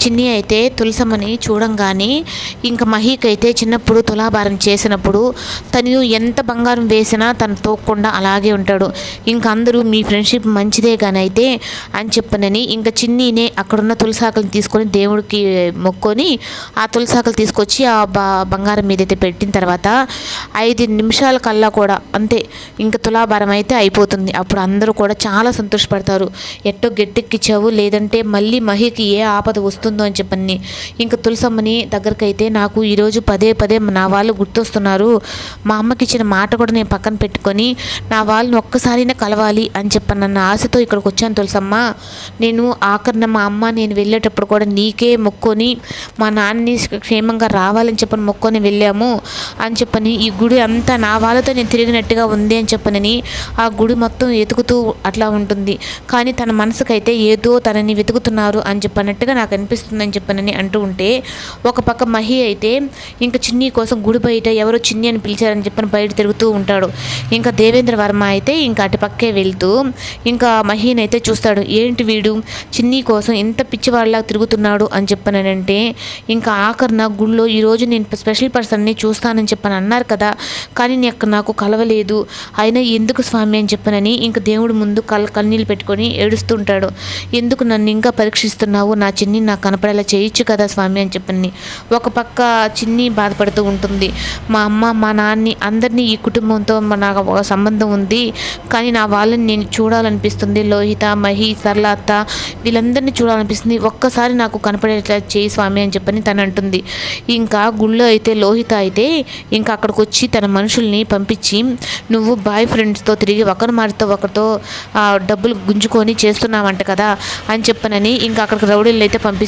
చిన్ని అయితే తులసమ్మని చూడంగానే ఇంకా మహీకైతే చిన్నప్పుడు తులాభారం చేసినప్పుడు తను ఎంత బంగారం వేసినా తను తోక్కుండా అలాగే ఉంటాడు. ఇంకా అందరూ మీ ఫ్రెండ్షిప్ మంచిదే కానీ అయితే అని చెప్పనని ఇంకా చిన్నీనే అక్కడున్న తులసాకులను తీసుకొని దేవుడికి మొక్కొని ఆ తులసాకులు తీసుకొచ్చి ఆ బంగారం మీద అయితే పెట్టిన తర్వాత 5 నిమిషాల కల్లా కూడా అంతే ఇంకా తులాభారం అయితే అయిపోతుంది. అప్పుడు అందరూ కూడా చాలా సంతోషపడతారు. ఎట్టో గట్టెక్కిచ్చావు, లేదంటే మళ్ళీ మహికి ఏ ఆపద వస్తుందో అని చెప్పని. ఇంకా తులసమ్మని దగ్గరకైతే నాకు ఈరోజు పదే పదే నా వాళ్ళు గుర్తొస్తున్నారు, మా అమ్మకి ఇచ్చిన మాట కూడా నేను పక్కన పెట్టుకొని నా వాళ్ళని ఒక్కసారినే కలవాలి అని చెప్పనన్న ఆశతో ఇక్కడికి వచ్చాను తులసమ్మ. నేను ఆఖరిన మా అమ్మ నేను వెళ్ళేటప్పుడు కూడా నీకే మొక్కొని మా నాన్నని క్షేమంగా రావాలని చెప్పని మొక్కొని వెళ్ళాము అని చెప్పని ఈ గుడి అంతా నా వాళ్ళతో నేను తిరిగినట్టుగా ఉంది అని చెప్పనని ఆ గుడి మొత్తం వెతుకుతూ అట్లా ఉంటుంది. కానీ తన మనసుకైతే ఏదో తనని వెతుకుతున్నారు అని చెప్పినట్టుగా నాకు అనిపిస్తుంది అని చెప్పనని అంటూ ఉంటే ఒక పక్క మహి అయితే ఇంకా చిన్ని కోసం గుడి బయట ఎవరో చిన్ని అని పిలిచారని చెప్పని బయట తిరుగుతూ ఉంటాడు. ఇంకా దేవేంద్ర వర్మ అయితే ఇంకా అటు పక్కే వెళ్తూ ఇంకా మహిని అయితే చూస్తాడు. ఏంటి వీడు చిన్ని కోసం ఎంత పిచ్చివాళ్ళలా తిరుగుతున్నాడు అని చెప్పనంటే ఇంకా ఆఖరిన గుళ్ళో ఈరోజు నేను స్పెషల్ పర్సన్ని చూస్తానని చెప్పని అన్నారు కదా, కానీ నాకు కలవలేదు, అయినా ఎందుకు స్వామి అని చెప్పనని ఇంకా దేవుడి ముందు కన్నీళ్ళు పెట్టుకొని ఏడుస్తుంటాడు. ఎందుకు నన్ను ఇంకా పరీక్షిస్తున్నావు, నా చిన్ని నాకు కనపడేలా చేయొచ్చు కదా స్వామి అని చెప్పని. ఒక పక్క చిన్ని బాధపడుతూ ఉంటుంది. మా అమ్మ మా నాన్ని అందరినీ ఈ కుటుంబంతో నాకు ఒక సంబంధం ఉంది, కానీ నా వాళ్ళని నేను చూడాలనిపిస్తుంది. లోహిత, మహి, సరళ అత్త వీళ్ళందరినీ చూడాలనిపిస్తుంది, ఒక్కసారి నాకు కనపడేట్లా చేయి స్వామి అని చెప్పని తను అంటుంది. ఇంకా గుళ్ళో అయితే లోహిత అయితే ఇంకా అక్కడికి వచ్చి తన మనుషుల్ని పంపించి నువ్వు బాయ్ ఫ్రెండ్స్తో తిరిగి ఒకరి మారితో ఒకరితో డబ్బులు గుంజుకొని చేస్తున్నావంట కదా అని చెప్పనని ఇంకా అక్కడికి రౌడీలు అయితే పంపిస్తుంది.